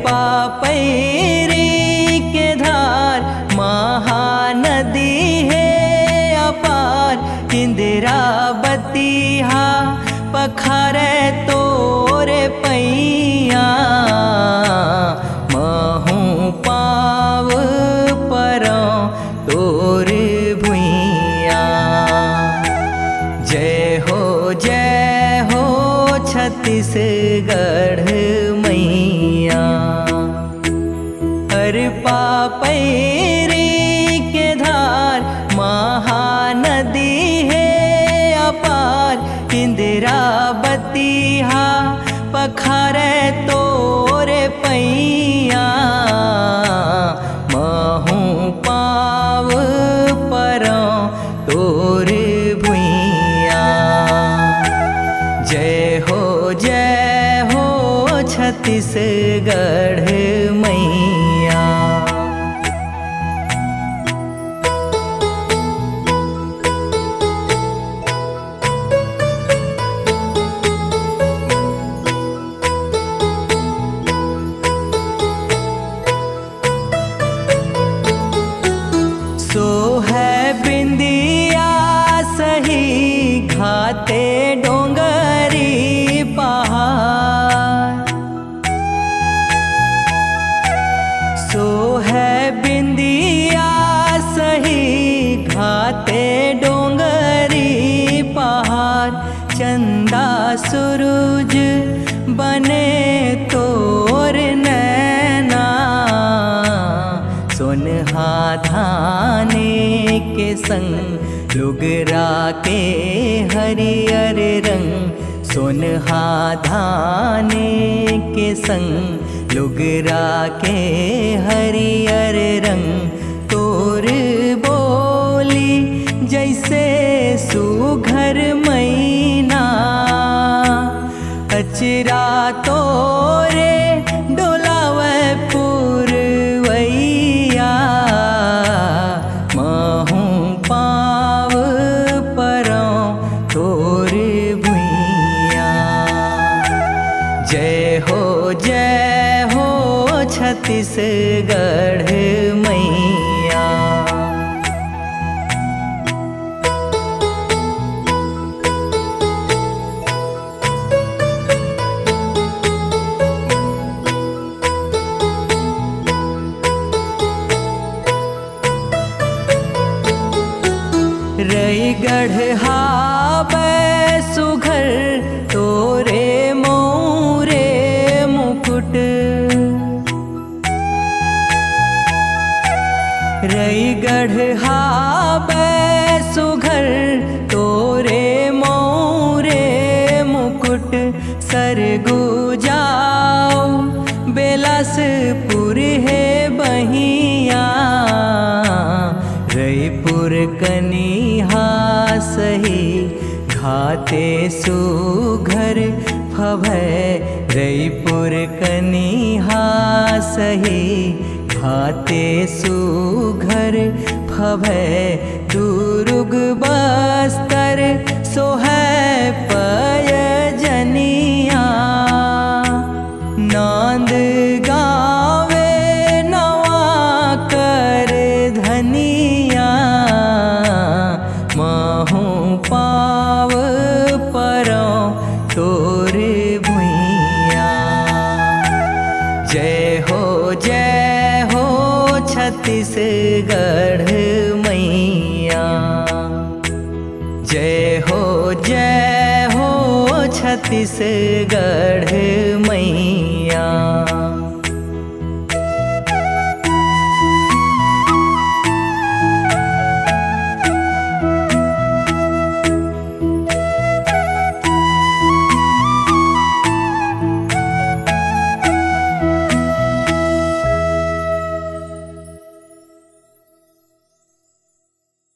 पापैरी के धार महानदी है अपार। इंदिरावती हा पखारे तोरे पैया महू पाव परो तोर भुइया। जय हो छत्तीसगढ़ मैया। अरे पापैरी के धार महानदी है अपार। इंदिरावती हा पखारे तोरे पैया महू पाव परो तोर भुइया। जय हो छत्तीसगढ़ मैया। सो है बिंदिया सही घाते डोंगरी पहाड़। सो है बिंदिया सही घाते डोंगरी पहाड़। चंदा सूरज बने तोर नैना सोनहा धाने के संग लुगरा के हरियर रंग। सोनहा धाने के संग लुगरा के हरियर रंग। तोर बोली जैसे सुघर मैना अचरा तोरे डोलावे पुरवैया महू पाव परो तोर भुइया। जय हो छत्तीसगढ़ मैया। रईगढ़ हावे सुघर तोरे मोरे मुकुट। रईगढ़ हावे सुघर तोरे मोरे मुकुट। सरगु जाओ बेलासपुर है बहिया। रईपुर कनिहा सही घाते सुघर फभय। रईपुर कनिहा सही घाते सुघर फभय। दुर्ग बस्तर सोहै पयजनिया। नांद गावे नवा कर धनिया महू पाव परो तोर भुइया। जय हो छत्तीसगढ़ मैया। जय हो छत्तीसगढ़ मैया।